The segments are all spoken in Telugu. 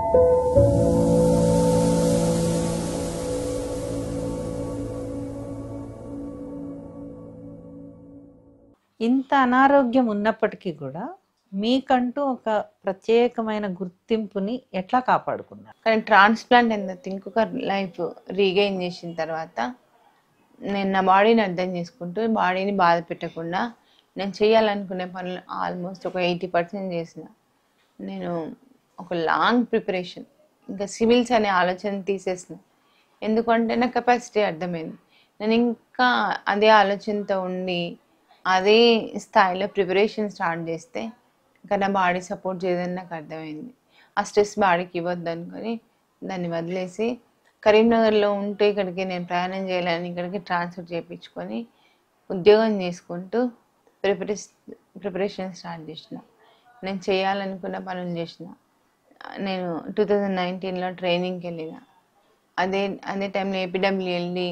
ఇంత అనారోగ్యం ఉన్నప్పటికీ కూడా మీకంటూ ఒక ప్రత్యేకమైన గుర్తింపుని ఎట్లా కాపాడుకున్నారు? కానీ ట్రాన్స్ప్లాంట్ ఎంత ఇంకొక లైఫ్ రీగెయిన్ చేసిన తర్వాత నేను నా బాడీని అర్థం చేసుకుంటూ బాడీని బాధ పెట్టకుండా నేను చేయాలనుకునే పనులు ఆల్మోస్ట్ ఒక 80% చేసిన. నేను ఒక లాంగ్ ప్రిపరేషన్, ఇంకా సివిల్స్ అనే ఆలోచన తీసేసిన. ఎందుకంటే నా కెపాసిటీ అర్థమైంది. నేను ఇంకా అదే ఆలోచనతో ఉండి అదే స్థాయిలో ప్రిపరేషన్ స్టార్ట్ చేస్తే ఇంకా నా బాడీ సపోర్ట్ చేయదని నాకు అర్థమైంది. ఆ స్ట్రెస్ బాడీకి ఇవ్వద్దు అనుకొని దాన్ని వదిలేసి కరీంనగర్లో ఉంటే ఇక్కడికి నేను ప్రయాణం చేయాలని ఇక్కడికి ట్రాన్స్ఫర్ చేయించుకొని ఉద్యోగం చేసుకుంటూ ప్రిపరేషన్ స్టార్ట్ చేసిన. నేను చేయాలనుకున్న పనులు చేసిన. నేను 2019లో ట్రైనింగ్కి వెళ్ళిన. అదే టైంలో ఏపీడబ్ల్యూఎల్డి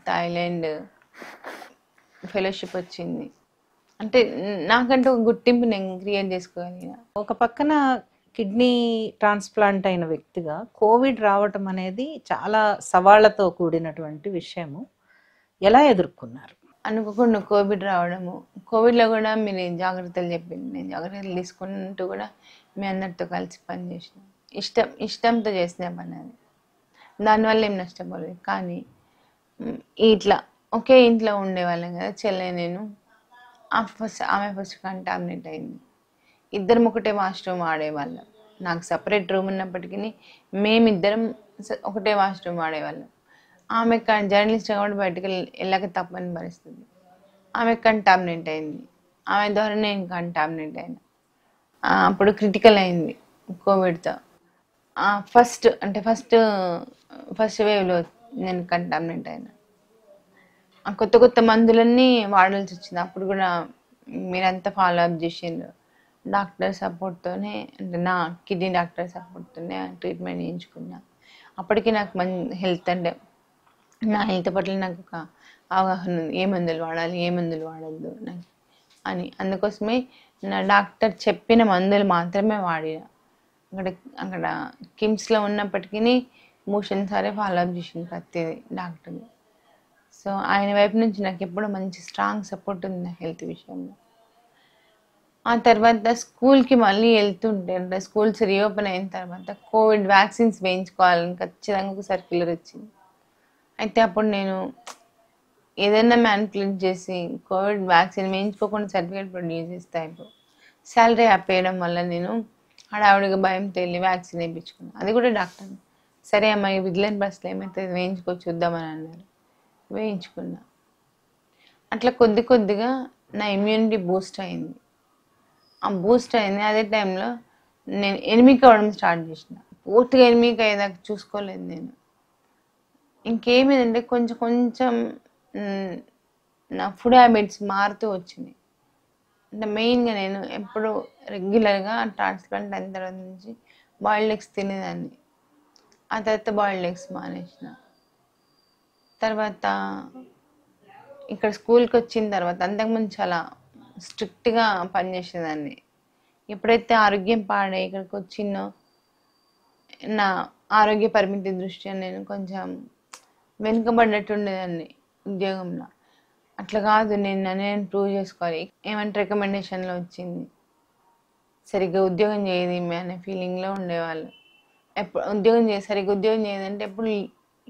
థాయిలాండ్ ఫెలోషిప్ వచ్చింది. అంటే నాకంటే ఒక గుర్తింపు నేను క్రియేట్ చేసుకోగలిగిన. ఒక పక్కన కిడ్నీ ట్రాన్స్ప్లాంట్ అయిన వ్యక్తిగా కోవిడ్ రావటం అనేది చాలా సవాళ్లతో కూడినటువంటి విషయము. ఎలా ఎదుర్కొన్నారు? అనుకోకుండా కోవిడ్ రావడము, కోవిడ్లో కూడా మీరు జాగ్రత్తలు చెప్పింది, నేను జాగ్రత్తలు తీసుకుంటూ కూడా మీ అందరితో కలిసి పనిచేసిన. ఇష్టంతో చేసిన పని అది. దానివల్ల ఏం నష్టపోలేదు. కానీ ఇట్లా ఒకే ఇంట్లో ఉండేవాళ్ళం కదా చెల్లె నేను. ఆమె ఫస్ట్ కంటామినేట్ అయింది. ఇద్దరం ఒకటే వాష్రూమ్ ఆడేవాళ్ళం. నాకు సపరేట్ రూమ్ ఉన్నప్పటికీ మేమిద్దరం ఒకటే వాష్రూమ్ ఆడేవాళ్ళం. ఆమె జర్నలిస్ట్ కాబట్టి బయటకు వెళ్ళక తప్పని పరిస్థితి. ఆమె కంటామినేట్ అయింది. ఆమె ద్వారా నేను కంటామినేట్ అయినా. అప్పుడు క్రిటికల్ అయింది కోవిడ్తో. ఫస్ట్ వేవ్లో నేను కంటామినేట్ అయినా. కొత్త మందులన్నీ వాడాల్సి వచ్చింది. అప్పుడు కూడా మీరంతా ఫాలో అప్ చేసిండ్రు. డాక్టర్ సపోర్ట్తోనే, అంటే నా కిడ్నీ డాక్టర్ సపోర్ట్తోనే ట్రీట్మెంట్ చేయించుకున్నా. అప్పటికి నాకు హెల్త్ అంటే నా హెల్త్ పట్ల నాకు ఒక అవగాహన ఉంది. ఏ మందులు వాడాలి, ఏ మందులు వాడద్దు నాకు అని. అందుకోసమే నా డాక్టర్ చెప్పిన మందులు మాత్రమే వాడిన. అక్కడ కిమ్స్లో ఉన్నప్పటికీ మోషన్ సరే ఫాలో అప్ చేసింది ప్రతిదీ డాక్టర్. సో ఆయన వైపు నుంచి నాకు ఎప్పుడూ మంచి స్ట్రాంగ్ సపోర్ట్ ఉంది నా హెల్త్ విషయంలో. ఆ తర్వాత స్కూల్కి మళ్ళీ వెళ్తుంటే, అంటే స్కూల్స్ రీఓపెన్ అయిన తర్వాత కోవిడ్ వ్యాక్సిన్స్ వేయించుకోవాలని ఖచ్చితంగా ఒక సర్క్యులర్ వచ్చింది. అయితే అప్పుడు నేను ఏదైనా మ్యానిపులేట్ చేసి కోవిడ్ వ్యాక్సిన్ వేయించుకోకుండా సర్టిఫికేట్ ప్రొడ్యూస్ చేస్తే అయిపో. శాలరీ ఆపేయడం వల్ల నేను హడావుడిగా భయంతో వెళ్ళి వ్యాక్సిన్ వేయించుకున్నాను. అది కూడా డాక్టర్ సరే అమ్మాయి విజిలెన్స్ బస్సులో ఏమైతే వేయించుకో చూద్దామని అన్నారు. వేయించుకున్నా. అట్లా కొద్దిగా నా ఇమ్యూనిటీ బూస్ట్ అయింది. అదే టైంలో నేను ఎనిమిక్ అవ్వడం స్టార్ట్ చేసిన. పూర్తిగా ఎనిమిక్ అయ్యేదాకా చూసుకోలేదు నేను. ఇంకేమిటంటే కొంచెం నా ఫుడ్ హ్యాబిట్స్ మారుతూ వచ్చినాయి. అంటే మెయిన్గా నేను ఎప్పుడు రెగ్యులర్గా ట్రాన్స్ప్లాంట్ అయిన తర్వాత నుంచి బాయిల్డ్ ఎగ్స్ తినేదాన్ని. ఆ తర్వాత బాయిల్డ్ ఎగ్స్ మానేసిన. తర్వాత ఇక్కడ స్కూల్కి వచ్చిన తర్వాత అంతకుముందు చాలా స్ట్రిక్ట్గా పనిచేసేదాన్ని. ఎప్పుడైతే ఆరోగ్యం పాడై ఇక్కడికి వచ్చిందో నా ఆరోగ్య పరిమితి దృష్ట్యా నేను కొంచెం వెనుకబడ్డట్టు ఉండేదాన్ని ఉద్యోగంలో. అట్లా కాదు, నేను ప్రూవ్ చేసుకోవాలి. ఏమంటే రికమెండేషన్లో వచ్చింది, సరిగ్గా ఉద్యోగం చేయదు ఈమె అనే ఫీలింగ్లో ఉండేవాళ్ళు. సరిగ్గా ఉద్యోగం చేయదంటే ఎప్పుడు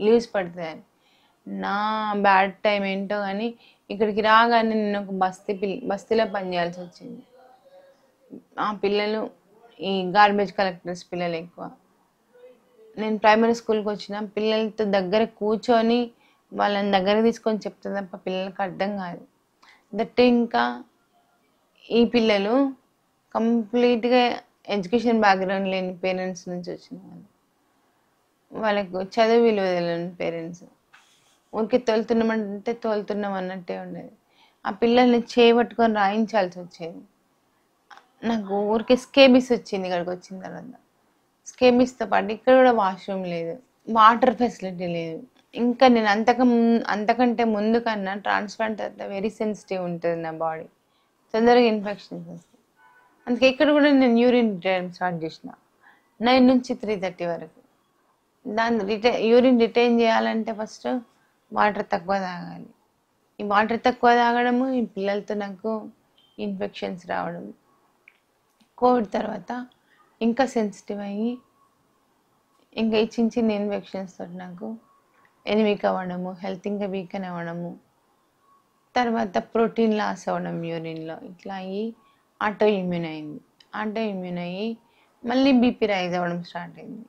లీవ్స్ పడుతుంది. నా బ్యాడ్ టైం ఏంటో కానీ ఇక్కడికి రాగానే నేను ఒక బస్తీలో పనిచేయాల్సి వచ్చింది. ఆ పిల్లలు ఈ గార్బేజ్ కలెక్టర్స్ పిల్లలు ఎక్కువ. నేను ప్రైమరీ స్కూల్కి వచ్చిన పిల్లలతో దగ్గర కూర్చొని వాళ్ళని దగ్గర తీసుకొని చెప్తే తప్ప పిల్లలకు అర్థం కాదు. దట్ ఇంకా ఈ పిల్లలు కంప్లీట్గా ఎడ్యుకేషన్ బ్యాక్గ్రౌండ్ లేని పేరెంట్స్ నుంచి వచ్చిన వాళ్ళు. వాళ్ళకు చదువు విలువ తెలియని పేరెంట్స్. ఊరికి తోలుతున్నామంటే తోలుతున్నాం అన్నట్టే ఉండేది. ఆ పిల్లల్ని చేయబట్టుకొని రాయించాల్సి వచ్చేది. నాకు ఊరికి స్కేబీస్ వచ్చింది ఇక్కడికి వచ్చిన తర్వాత. స్కేబీస్తో పాటు ఇక్కడ కూడా వాష్రూమ్ లేదు, వాటర్ ఫెసిలిటీ లేదు. ఇంకా నేను అంతకంటే ముందు కన్నా ట్రాన్స్ప్లాంట్ తర్వాత వెరీ సెన్సిటివ్ ఉంటుంది నా బాడీ, తొందరగా ఇన్ఫెక్షన్స్ వస్తాయి. అందుకే ఇక్కడ కూడా నేను యూరిన్ చేయడం స్టార్ట్ చేసిన. 9 నుంచి 3:30 వరకు. దాన్ని యూరిన్ రిటైన్ చేయాలంటే ఫస్ట్ వాటర్ తక్కువ తాగాలి. ఈ వాటర్ తక్కువ తాగడము, ఈ పిల్లలతో నాకు ఇన్ఫెక్షన్స్ రావడం, కోవిడ్ తర్వాత ఇంకా సెన్సిటివ్ అయ్యి ఇంకా ఈ చిన్న చిన్న ఇన్ఫెక్షన్స్ తోటి నాకు ఎనిమిక్ అవ్వడము, హెల్త్ ఇంకా వీకెన్ అవ్వడము, తర్వాత ప్రోటీన్ లాస్ అవ్వడం యూరిన్లో, ఇట్లా అయ్యి ఆటో ఇమ్యూన్ అయింది. ఆటో ఇమ్యూన్ అయ్యి మళ్ళీ బీపీ రైజ్ అవ్వడం స్టార్ట్ అయింది.